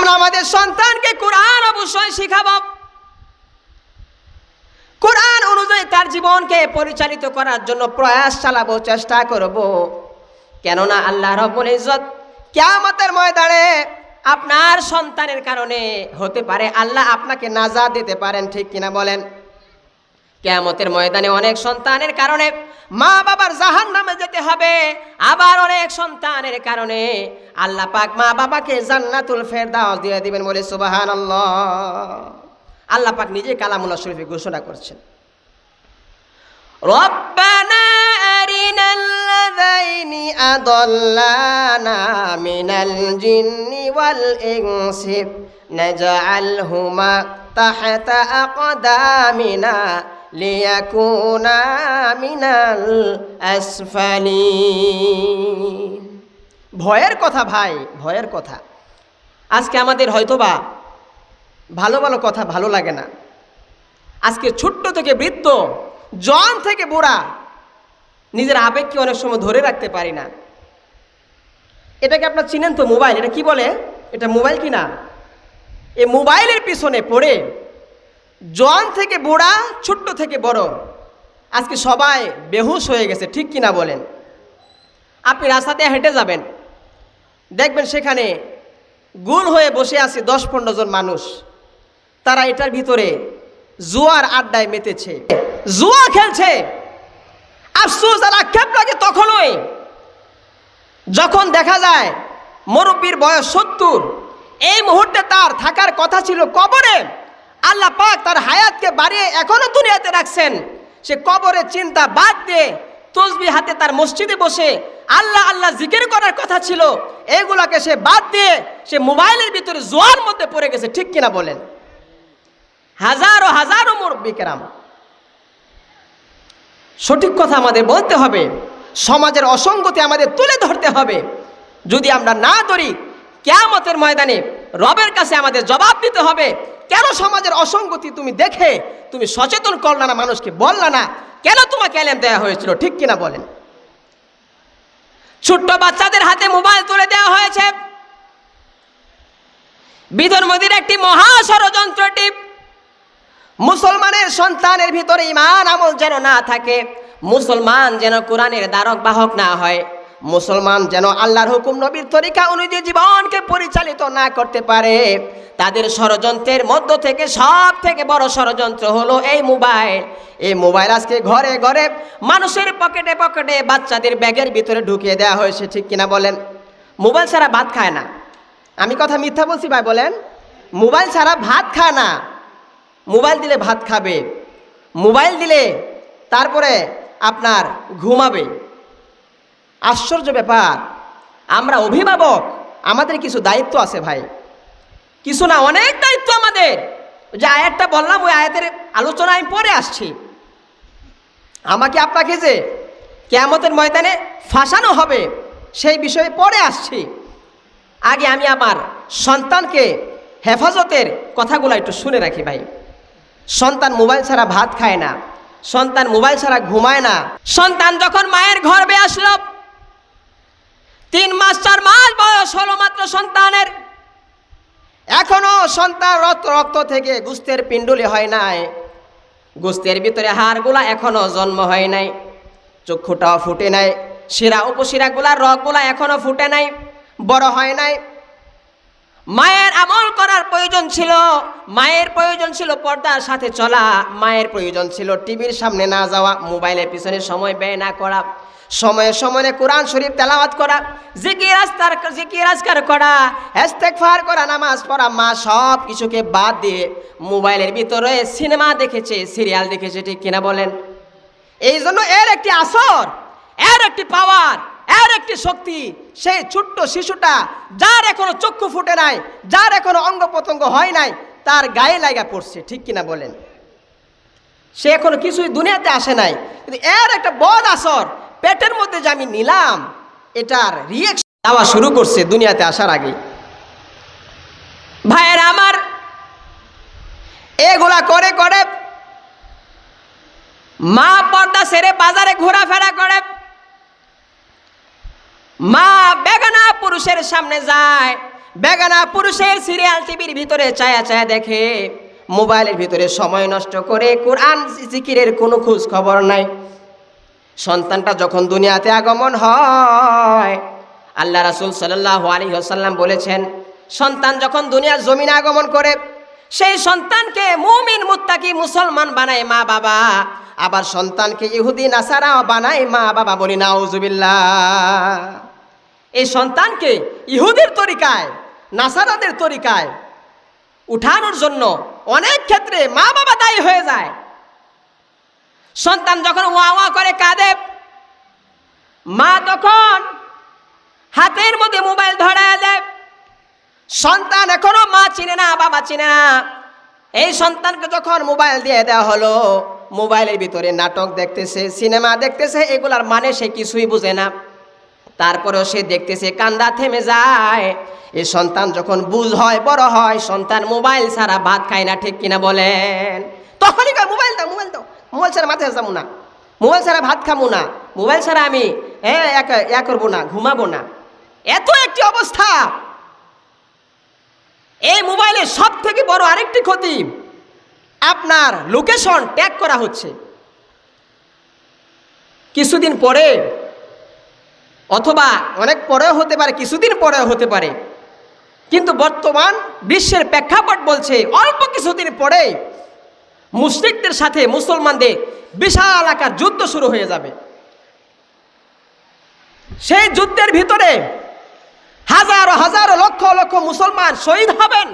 আমরা আমাদের সন্তানকে কোরআন অবশ্যই শিখাবো, কোরআন অনুযায়ী তার জীবনকে পরিচালিত করার জন্য প্রয়াস চালাবো, চেষ্টা করব। কেননা আল্লাহ রাব্বুল ইজ্জত কিয়ামতের ময়দানে আপনার সন্তানের কারণে হতে পারে আল্লাহ আপনাকে নাজাত দিতে পারেন, ঠিক কিনা বলেন? কিয়ামতের ময়দানে অনেক সন্তানের কারণে মা বাবার জাহান্নামে যেতে হবে, আবার অনেক সন্তানের কারণে আল্লাহ পাক মা বাবাকে জান্নাতুল ফেরদাউস দিয়ে দিবেন, বলে সুবহানাল্লাহ। আল্লাহ পাক নিজে কালামুল্লাহ শরীফে ঘোষণা করছেন, রব্বানা আরিনাল্লাযাইনি আদাল্লানা মিনাল জিন্নি ওয়াল ইনসি নাজআলহুমা তাহতা আকদামিনা লিয়াকুনা মিনাল আসফালিন। ভয়ের কথা ভাই, ভয়ের কথা। আজকে আমাদের হয়তোবা ভালো ভালো কথা ভালো লাগে না। আজকে ছোট্ট থেকে বৃদ্ধ, জওয়ান থেকে বুড়া, নিজের আবেগকে অনেক সময় ধরে রাখতে পারি না। এটাকে আপনার চিনেন তো, মোবাইল। এটা কি বলে? এটা মোবাইল কিনা? এই মোবাইলের পিছনে পড়ে জওয়ান থেকে বুড়া, ছোট্ট থেকে বড়, আজকে সবাই বেহুশ হয়ে গেছে, ঠিক কিনা বলেন? আপনি রাস্তাতে হেঁটে যাবেন, দেখবেন সেখানে গোল হয়ে বসে আছে 10-15 জন মানুষ। তারা এটার ভিতরে জুয়ার আড্ডায় মেতেছে, জুয়া খেলছে। আফসোস আর আক্ষেপ লাগে তখনই যখন দেখা যায় মুরব্বীর বয়স 70, এই মুহূর্তে তার থাকার কথা ছিল কবরে। আল্লাহ পাক তার হায়াতকে বাড়িয়ে এখনো দুনিয়াতে রাখছেন। সে কবরের চিন্তা বাদ দিয়ে তসবিহ হাতে তার মসজিদে বসে আল্লাহ আল্লাহ জিকির করার কথা ছিল, এইগুলাকে সে বাদ দিয়ে সে মোবাইলের ভিতরে জোয়ার মধ্যে পড়ে গেছে, ঠিক কিনা বলেন? হাজারো হাজারো মুরব্বী কেরাম। সঠিক কথা আমাদের বলতে হবে, সমাজের অসঙ্গতি আমাদের তুলে ধরতে হবে। যদি আমরা না ধরি, কিয়ামতের ময়দানে রবের কাছে আমাদের জবাব দিতে হবে। কেন সমাজের অসঙ্গতি তুমি দেখে তুমি সচেতন করলা না, মানুষকে বললা না? কেন তোমাকে এলেম দেওয়া হয়েছিল, ঠিক কিনা বলেন? ছোট্ট বাচ্চাদের হাতে মোবাইল তুলে দেওয়া হয়েছে। বিধর্মীদের একটি মহা ষড়যন্ত্রটি মুসলমানের সন্তানের ভিতরে ঈমান আমল যেন না থাকে, মুসলমান যেন কোরআনের দ্বারক বাহক না হয়, মুসলমান যেন আল্লাহর হুকুম নবীর তরিকা অনুযায়ী জীবনকে পরিচালিত না করতে পারে, তাদের ষড়যন্ত্রের মধ্য থেকে সব থেকে বড় ষড়যন্ত্র হলো এই মোবাইল। এই মোবাইল আজকে ঘরে ঘরে, মানুষের পকেটে পকেটে, বাচ্চাদের ব্যাগের ভিতরে ঢুকিয়ে দেওয়া হয়েছে, ঠিক কিনা বলেন? মোবাইল ছাড়া ভাত খায় না। আমি কথা মিথ্যা বলছি ভাই? বলেন, মোবাইল ছাড়া ভাত খায় না। মোবাইল দিলে ভাত খাবে, মোবাইল দিলে তারপরে আপনার ঘুমাবে। আশ্চর্য ব্যাপার। আমরা অভিভাবক, আমাদের কিছু দায়িত্ব আছে ভাই, কিছু না অনেক দায়িত্ব আমাদের। যে আয়াতটা বললাম, ওই আয়াতের আলোচনা আমি পরে আসছি। আমাকে আপনাকে যে কিয়ামতের ময়দানে ফাঁসানো হবে সেই বিষয়ে পরে আসছি। আগে আমি আমার সন্তানকে হেফাজতের কথাগুলো একটু শুনে রাখি ভাই। সন্তান মোবাইল ছাড়া ভাত খায় না, সন্তান মোবাইল ছাড়া ঘুমায় না। সন্তান যখন মায়ের গর্ভে আসলো, 3 মাস 4 মাস বয়স হলো মাত্র সন্তানের, এখনো সন্তান রক্ত থেকে গোস্তের পিণ্ডুলি হয় নাই, গোস্তের ভিতরে হাড়গুলা এখনো জন্ম হয় নাই, চক্ষুটাও ফুটে নাই, শিরা উপশিরাগুলার রগগুলা এখনো ফুটে নাই, বড় হয় নাই। মায়ের আমল করার প্রয়োজন ছিল, মায়ের প্রয়োজন ছিল পর্দার সাথে চলা, মায়ের প্রয়োজন ছিল টিভির সামনে না যাওয়া, মোবাইলের পিছনে সময় ব্যয় না করা, সময়ে সময়ে কোরআন শরীফ তেলাওয়াত করা, জিকির আজকার করা, ইস্তেগফার করা, নামাজ পড়া। মা সব কিছুকে বাদ দিয়ে মোবাইলের ভিতরে সিনেমা দেখেছে, সিরিয়াল দেখেছে, ঠিক কিনা বলেন? এই জন্য এর একটি আসর, এর একটি পাওয়ার, এর একটি শক্তি সেই ছোট্ট শিশুটা, যার এখনো চক্ষু ফুটে নাই, যার এখনো অঙ্গ প্রত্যঙ্গ হয় নাই, তার গায়ে লাগা পড়ছে, ঠিক কিনা বলেন? সে এখনো কিছুই দুনিয়াতে আসে নাই, কিন্তু এর একটা বদ আসর পেটের মধ্যে যে আমি নিলাম, এটার রিয়েকশন দেওয়া শুরু করছে দুনিয়াতে আসার আগে। ভাইয়েরা আমার, এগুলা করে করে মা পর্দা ছেড়ে বাজারে ঘোরাফেরা করে, মা বেগানা পুরুষের সামনে যায়, বেগানা পুরুষের সিরিয়াল টিভির ভিতরে চায়া চায়া দেখে, মোবাইলের ভিতরে সময় নষ্ট করে, কোরআন জিকিরের কোনো খোঁজ খবর নাই। সন্তানটা যখন দুনিয়াতে আগমন হয়, আল্লাহ রাসূল সাল্লাল্লাহু আলাইহি ওয়াসাল্লাম বলেছেন, সন্তান যখন দুনিয়ার জমিনে আগমন করে, সেই সন্তানকে মুমিন মুত্তাকি মুসলমান বানায় মা বাবা, আবার সন্তানকে ইহুদি নাসারা বানায় মা বাবা। বলি নাউজুবিল্লাহ। এই সন্তানকে ইহুদির তরিকায়, নাসারাদের তরিকায় উঠানোর জন্য অনেক ক্ষেত্রে মা বাবা দায়ী হয়ে যায়। সন্তান যখন ওয়া ওয়া করে কাঁদে, মা তখন হাতের মধ্যে মোবাইল ধরায় দেয়। সন্তান এখনো মা চিনে না, বাবা চিনে না। এই সন্তানকে যখন মোবাইল দিয়ে দেওয়া হলো, মোবাইলের ভিতরে নাটক দেখতেছে, সিনেমা দেখতেছে, এগুলার মানে সে কিছুই বুঝে না। তারপরেও সে দেখতেছে, কান্দা থেমে যায়। এই সন্তান যখন বুঝ হয়, বড় হয়, সন্তান মোবাইল ছাড়া ভাত খায় না, ঠিক কিনা বলেন? তখনই কয় মোবাইল দাও, মোবাইল দাও, মোবাইল ছাড়া মাথায় যাবো না, মোবাইল ছাড়া ভাত খাবো না, মোবাইল ছাড়া আমি করবো না, ঘুমাবো না। এত একটি অবস্থা। এই মোবাইলের সব থেকে বড় আরেকটি ক্ষতি, আপনার লোকেশন ট্যাগ করা হচ্ছে। কিছুদিন পরে অথবা অনেক পরেও হতে পারে, কিছুদিন পরেও হতে পারে, কিন্তু বর্তমান বিশ্বের প্রেক্ষাপট বলছে অল্প কিছুদিন পরে মুশরিকদের সাথে মুসলমানদের বিশাল আকার যুদ্ধ শুরু হয়ে যাবে। সেই যুদ্ধের ভিতরে হাজারো হাজারো লক্ষ লক্ষ মুসলমান শহীদ হবেন।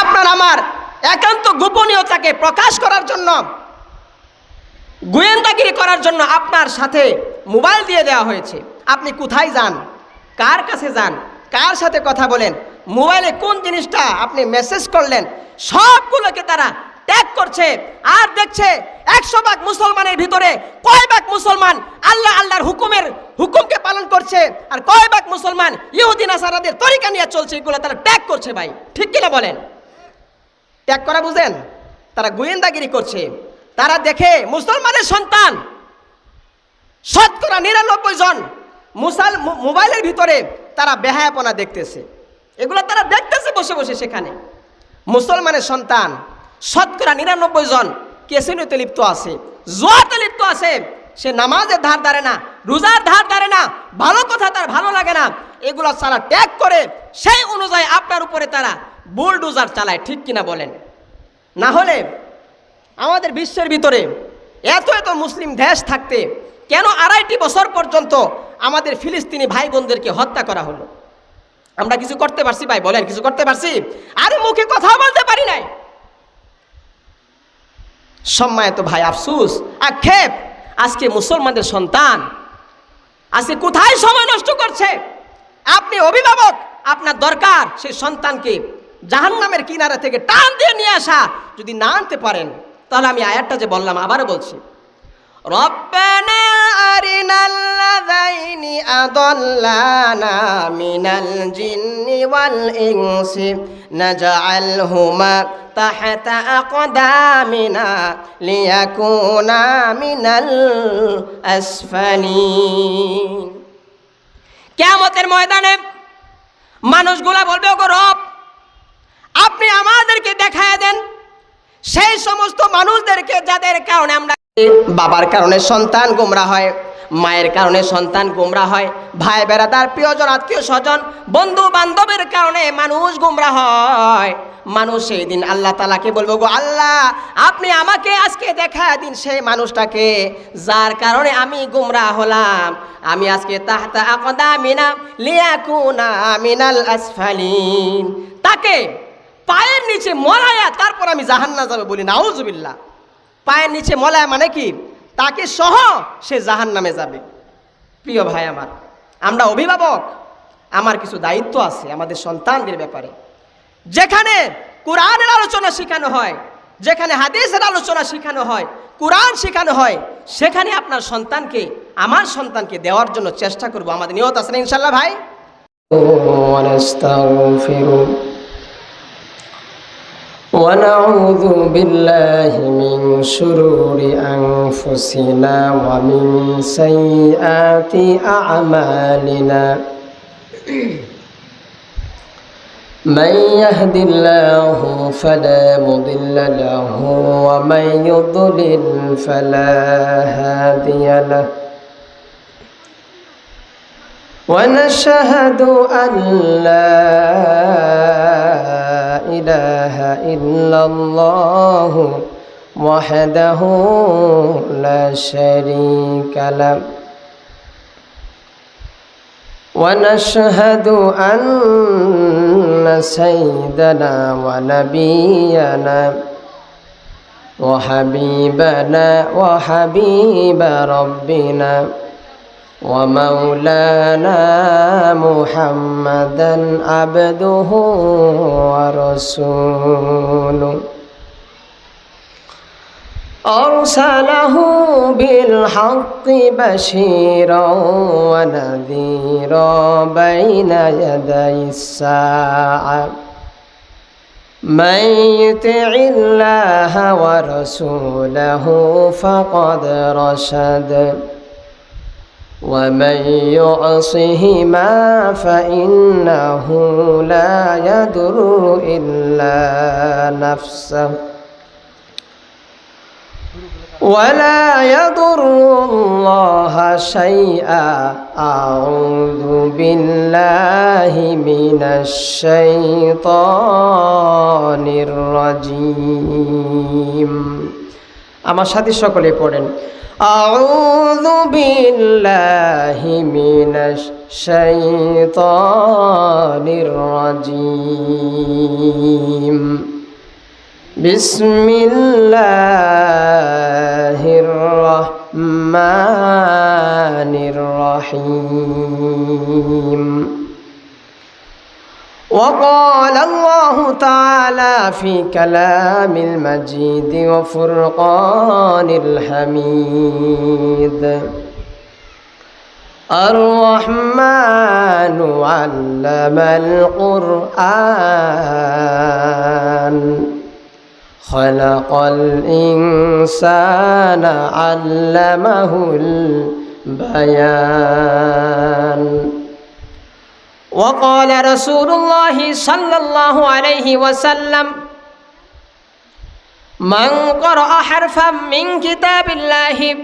আপনার আমার একান্ত গোপনীয়তাকে প্রকাশ করার জন্য, গোয়েন্দাগিরি করার জন্য আপনার সাথে মোবাইল দিয়ে দেওয়া হয়েছে। আপনি কোথায় যান, কার কাছে যান, কার সাথে কথা বলেন, মোবাইলে কোন জিনিসটা আপনি মেসেজ করলেন, সবগুলোকে তারা ট্যাগ করছে। আর দেখছে 100 ভাগ মুসলমানের ভিতরে কয় ভাগ মুসলমান আল্লাহর হুকুমকে পালন করছে, আর কয় ভাগ মুসলমান ইহুদি নাসারাদের তরিকা নিয়ে চলছে। এগুলো তারা ট্যাগ করছে। ভাই ঠিক কিনা বলেন? ট্যাগ করা বুঝেন? তারা গোয়েন্দাগিরি করছে। তারা দেখে মুসলমানের সন্তান শতকরা 99 জন মোবাইলের ভিতরে তারা বেহায়াপনা দেখতেছে। এগুলো তারা দেখতেছে বসে বসে। সেখানে মুসলমানের সন্তান শতকরা 99 জন কেসিনোতে লিপ্ত আছে, জুয়াতে লিপ্ত আছে। সে নামাজের ধার ধারে না, রোজার ধার ধারে না, ভালো কথা তার ভালো লাগে না। এগুলো তারা ট্যাগ করে সেই অনুযায়ী আপনার উপরে তারা বুলডোজার চালায়। ঠিক কিনা বলেন? না হলে আমাদের বিশ্বের ভিতরে এত এত মুসলিম দেশ থাকতে কেন 2.5 বছর পর্যন্ত আমাদের ফিলিস্তিনি ভাই বোনদেরকে হত্যা করা হলো? আমরা কিছু করতে পারছি? ভাই বলেন, কিছু করতে পারছি? আরে মুখে কথা বলতে পারি নাই। সম্মানিত ভাই, আফসোস, আক্ষেপ, আজকে মুসলমানদের সন্তান আজকে কোথায় সময় নষ্ট করছে? আপনি অভিভাবক, আপনার দরকার সেই সন্তানকে জাহান্নামের কিনারা থেকে টান দিয়ে নিয়ে আসা। যদি না আনতে পারেন, তাহলে আমি আয়াতটা যে বললাম আবারও বলছি, রব্বানা আরিনাল্লাযাইনি আদাল্লানা মিনাল জিন্নি ওয়াল ইনসি নাজআলহুমা তাহতা আকদামিনা লিয়াকুনা মিনাল আসফালিন। কিয়ামতের ময়দানে মানুষগুলা বলবে, ওগো রব, আপনি আমাদেরকে দেখায় দেন সেই সমস্ত মানুষদেরকে যাদের কারণে আমরা, বাবার কারণে সন্তান গোমরা হয়, মায়ের কারণে সন্তান গোমরা হয়, ভাই বেড়াদার, প্রিয়জন, আত্মীয় স্বজন, বন্ধু বান্ধবের কারণে মানুষ গোমরা হয়। মানুষ সেই দিন আল্লাহ তাআলাকে বলবো, গো আল্লাহ, আপনি আমাকে আজকে দেখা দিন সেই মানুষটাকে যার কারণে আমি গোমরা হলাম। আমি আজকে তাহতা আকদামিনা লিয়াকুনা মিনাল আসফালিন, তাকে পায়ের নিচে মলায়া তারপর আমি জাহান্নামে যাবে। বলি নাউজুবিল্লাহ। পায়ের নিচে মলায়া মানে কি? তাকে সহ সে জাহান্নামে যাবে। প্রিয় ভাই আমার, আমরা অভিভাবক, আমার কিছু দায়িত্ব আছে আমাদের সন্তানদের ব্যাপারে। যেখানে কোরআনের আলোচনা শেখানো হয়, যেখানে হাদিসের আলোচনা শেখানো হয়, কোরআন শেখানো হয়, সেখানে আপনার সন্তানকে, আমার সন্তানকে দেওয়ার জন্য চেষ্টা করব। আমাদের নিয়ত আছে না ইনশাআল্লাহ ভাই? ونعوذ بالله من شرور أنفسنا ومن سيئات أعمالنا من يهد الله فلا مضل له ومن يضلل فلا هادي له ونشهد أن لا إله إلا الله وحده لا شريك له ونشهد أن سيدنا ونبينا وحبيبنا وحبيب ربنا ومولانا محمدا عبده ورسوله أرسله بالحق بشيرا ونذيرا بين يدي الساعة من يطع الله ورسوله فقد رشد ومن يعصهما فإنه لا يضر إلا نفسه ولا يضر الله شيئا أعوذ بالله من الشيطان الرجيم আমার সাথে সকলে পড়েন أعوذ بالله من الشيطان الرجيم بسم الله الرحمن الرحيم وقال الله تعالى في كلام المجيد وفرقان الحميد الرحمن علم القرآن خلق الإنسان علمه البيان وقال رسول الله صلى الله عليه وسلم من قرأ حرفا من كتاب الله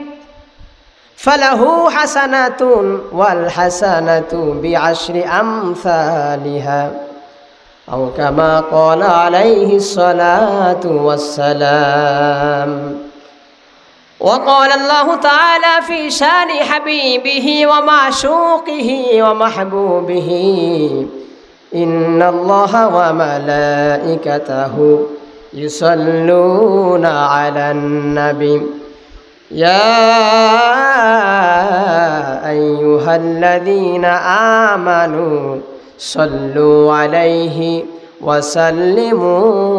فله حسنة والحسنة بعشر أمثالها أو كما قال عليه الصلاة والسلام وقال الله تعالى في شان حبيبه ومعشوقه ومحبوبه إن الله وملائكته يصلون على النبي يا أيها الذين آمنوا صلوا عليه وسلموا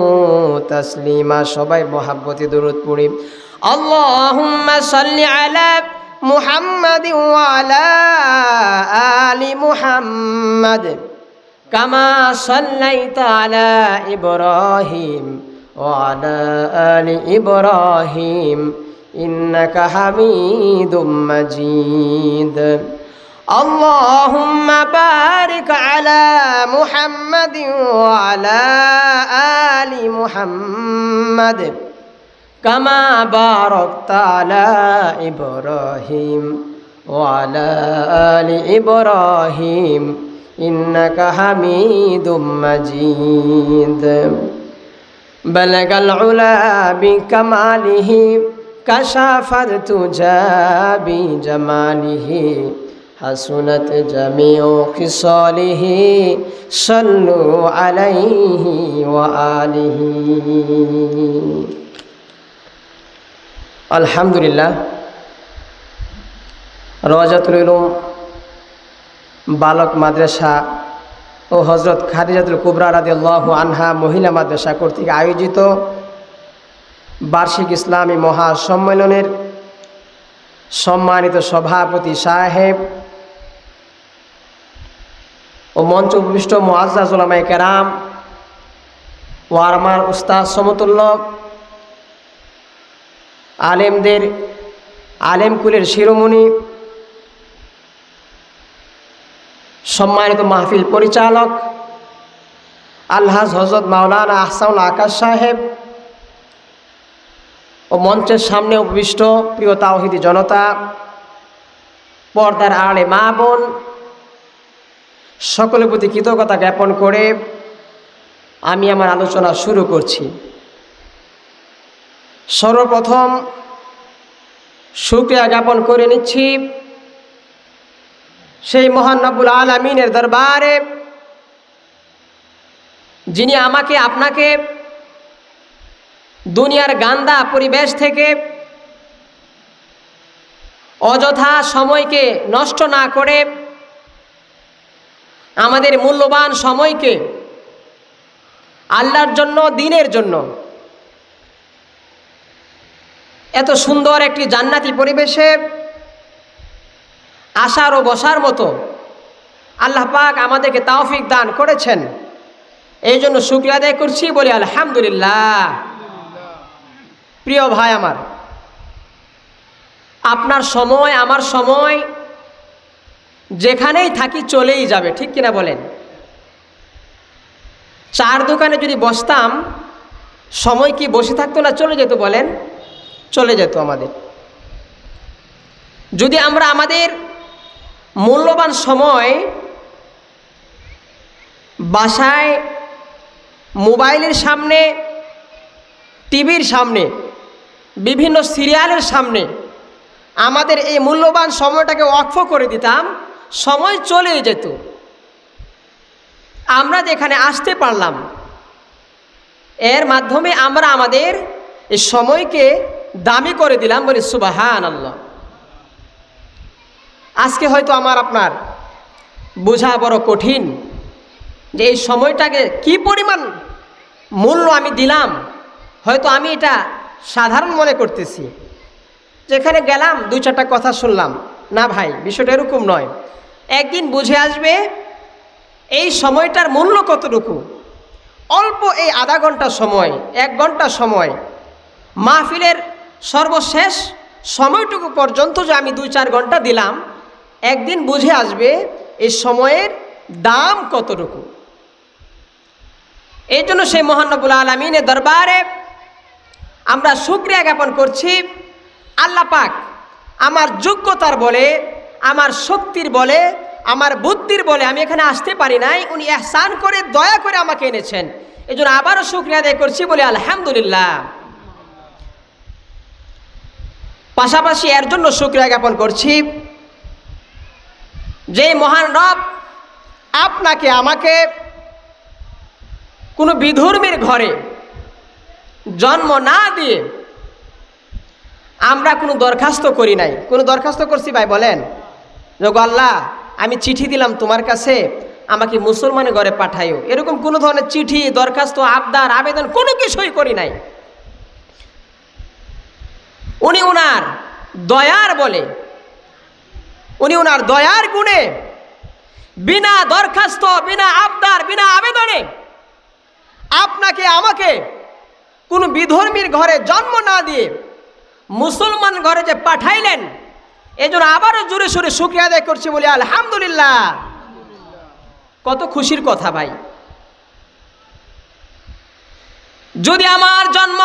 تسليما সবাই মহব্বতে দরুদ পড়ি اللهم صل على محمد وعلى آل محمد كما صليت على إبراهيم وعلى آل إبراهيم إنك حميد مجيد اللهم بارك على محمد وعلى آل محمد كما باركت على إبراهيم وعلى آل إبراهيم إنك حميد مجيد بلغ العلا بكماله كشف الدجى بجماله حسنت جميع خصاله صلوا عليه وآله আলহামদুলিল্লাহ রওজাতুল উলুম বালক মাদ্রাসা ও হযরত খাদিজাতুল কুবরা রাদিয়াল্লাহু আনহা মহিলা মাদ্রাসা কর্তৃক আয়োজিত বার্ষিক ইসলামী মহাসম্মেলনের সম্মানিত সভাপতি সাহেব ও মঞ্চ উপবিষ্ট মুআজ্জাজ উলামায়ে কেরাম ও আমার উস্তাদ সমতুল্য আলেমদের আলেমকুলের শিরোমণি সম্মানিত মাহফিল পরিচালক আলহাজ হযরত মাওলানা আহসানুল আকাশ সাহেব ও মঞ্চের সামনে উপবিষ্ট প্রিয় তাওহীদি জনতা, পর্দার আড়ে মা বোন, সকলের প্রতি কৃতজ্ঞতা জ্ঞাপন করে আমি আমার আলোচনা শুরু করছি। সর্বপ্রথম শুকরিয়া জ্ঞাপন করে নিচ্ছি সেই মহান রব্বুল আলামিনের দরবারে, যিনি আমাকে আপনাকে দুনিয়ার গান্দা পরিবেশ থেকে অযথা সময়কে নষ্ট না করে আমাদের মূল্যবান সময়কে আল্লাহর জন্য, দ্বীনের জন্য এত সুন্দর একটি জান্নাতি পরিবেশে আসার ও বসার মতো আল্লাহ পাক আমাদেরকে তৌফিক দান করেছেন। এই জন্য শুকরিয়া আদায় করছি, বলি আলহামদুলিল্লাহ। প্রিয় ভাই আমার, আপনার সময় আমার সময় যেখানেই থাকি চলেই যাবে, ঠিক কিনা বলেন? চার দোকানে যদি বসতাম, সময় কি বসে থাকতো না চলে যেত? বলেন, চলে যেত আমাদের। যদি আমরা আমাদের মূল্যবান সময় বাসায় মোবাইলের সামনে, টিভির সামনে, বিভিন্ন সিরিয়ালের সামনে আমাদের এই মূল্যবান সময়টাকে ওয়াকফ করে দিতাম, সময় চলে যেত। আমরা যেখানে আসতে পারলাম, এর মাধ্যমে আমরা আমাদের এই সময়কে দামি করে দিলাম, বলি সুবহানাল্লাহ। আজকে হয়তো আমার আপনার বোঝা বড় কঠিন যে এই সময়টাকে কি পরিমাণ মূল্য আমি দিলাম। হয়তো আমি এটা সাধারণ মনে করতেছি, যেখানে গেলাম দুই চারটা কথা শুনলাম। না ভাই, বিষয়টা এরকম নয়। একদিন বুঝে আসবে এই সময়টার মূল্য কতটুকু। অল্প এই আধা ঘন্টা সময়, 1 ঘন্টা সময়, মাহফিলের সর্বশেষ সময়টুকু পর্যন্ত যে আমি 2-4 ঘন্টা দিলাম, একদিন বুঝে আসবে এই সময়ের দাম কতটুকু। এই জন্য সেই মহান রব্বুল আলামিনের দরবারে আমরা শুকরিয়া জ্ঞাপন করছি। আল্লাহ পাক আমার যোগ্যতার বলে, আমার শক্তির বলে, আমার বুদ্ধির বলে আমি এখানে আসতে পারি নাই, উনি ইহসান করে দয়া করে আমাকে এনেছেন। এই জন্য আবারও শুকরিয়া আদায় করছি, বলে আলহামদুলিল্লাহ। পাশাপাশি এর জন্য শুকরিয়া জ্ঞাপন করছি যে মহান রব আপনাকে আমাকে কোনো বিধর্মীর ঘরে জন্ম না দিয়ে আমরা কোনো দরখাস্ত করি নাই। কোনো দরখাস্ত করছি ভাই? বলেন যে আল্লাহ, আমি চিঠি দিলাম তোমার কাছে, আমাকে মুসলমানের ঘরে পাঠাইও, এরকম কোনো ধরনের চিঠি, দরখাস্ত, আবদার, আবেদন কোনো কিছুই করি নাই। উনি ওনার দয়ার বলে, উনি ওনার দয়ার গুণে বিনা দরখাস্ত, বিনা আবদার, বিনা আবেদনে আপনাকে আমাকে কোনো বিধর্মীর ঘরে জন্ম না দিয়ে মুসলমান ঘরে যে পাঠাইলেন, এজন্য আবারও জোরে সোরে শুকরিয়া আদায় করছি, বলি আলহামদুলিল্লাহ। কত খুশির কথা ভাই। যদি আমার জন্ম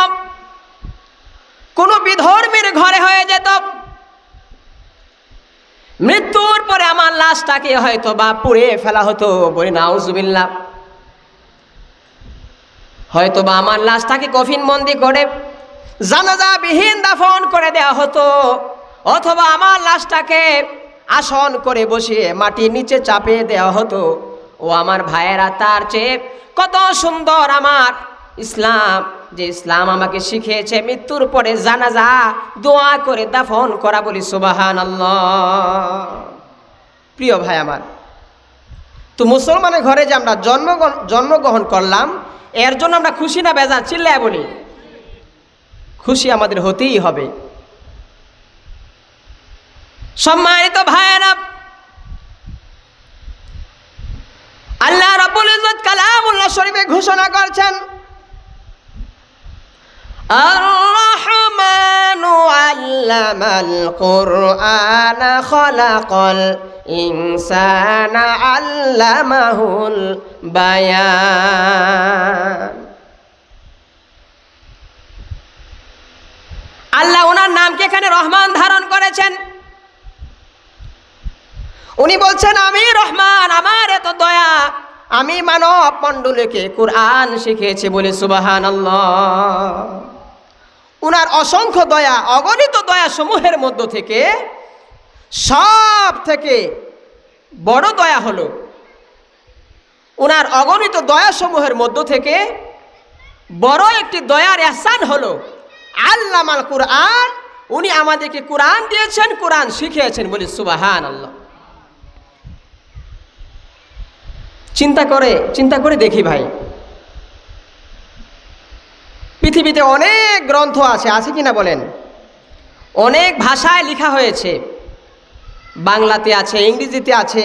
কোনো বিধর্মীর ঘরে হয়ে যেত, মৃত্যুর পরে আমার লাশটাকে হয়তো বা পুড়ে ফেলা হতো, বলি নাউজুবিল্লাহ। হয়তো বা আমার লাশটাকে কফিন বন্দি করে জানাজা বিহীন দাফন করে দেওয়া হতো, অথবা আমার লাশটাকে আসন করে বসিয়ে মাটির নিচে চাপিয়ে দেওয়া হতো। ও আমার ভাইয়েরা, তার চেয়ে কত সুন্দর আমার ইসলাম, যে ইসলাম আমাকে শিখিয়েছে মৃত্যুর পরে জানাজা দোয়া করে দাফন করা, বলি সুবহানাল্লাহ। প্রিয় ভাই আমার, তো মুসলমানের ঘরে যে আমরা জন্মগ্রহণ করলাম, এর জন্য আমরা খুশি না বেজার? চিল্লায় বলি, খুশি আমাদের হতেই হবে। সম্মানিত ভাইয়েরা, আল্লাহ রাব্বুল ইজ্জত কালামুল্লাহ শরীফে ঘোষণা করছেন, আর-রাহমানু আল্লামাল কুরআনা খালাকাল ইনসানা আল্লামাহুল বায়ান। আল্লাহ ওনার নামকে এখানে রহমান ধারণ করেছেন। উনি বলছেন আমি রহমান, আমার এত দয়া, আমি মানব মণ্ডলীকে কুরআন শিখিয়েছি বলে সুবহানাল্লাহ। উনার অসংখ্য দয়া, অগণিত দয়া সমূহের মধ্য থেকে সব থেকে বড় দয়া হলো, উনার অগণিত দয়া সমূহের মধ্য থেকে বড় একটি দয়ার ইহসান হলো আল্লামাল কুরআন। উনি আমাদেরকে কুরআন দিয়েছেন, কুরআন শিখিয়েছেন বলে সুবহানাল্লাহ। চিন্তা করে দেখি ভাই, পৃথিবীতে অনেক গ্রন্থ আছে কিনা বলেন? অনেক ভাষায় লেখা হয়েছে, বাংলাতে আছে, ইংরেজিতে আছে,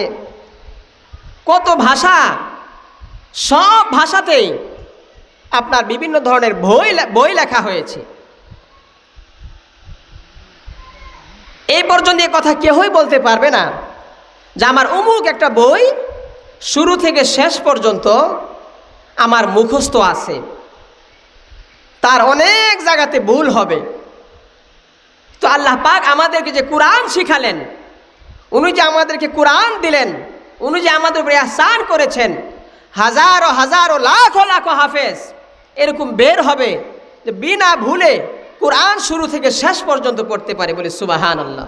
কত ভাষা, সব ভাষাতেই আপনার বিভিন্ন ধরনের বই লেখা হয়েছে। এই পর্যন্ত এই কথা কেউই বলতে পারবে না যে আমার অমুক একটা বই শুরু থেকে শেষ পর্যন্ত আমার মুখস্থ আছে, তার অনেক জায়গাতে ভুল হবে। তো আল্লাহ পাক আমাদেরকে যে কুরআন শিখালেন, উনি যে আমাদেরকে কুরআন দিলেন, উনি যে আমাদের উপরে ইহসান করেছেন, হাজারো হাজারো লাখো লাখো হাফেজ এরকম বের হবে যে বিনা ভুলে কুরআন শুরু থেকে শেষ পর্যন্ত পড়তে পারে বলে সুবহানাল্লাহ।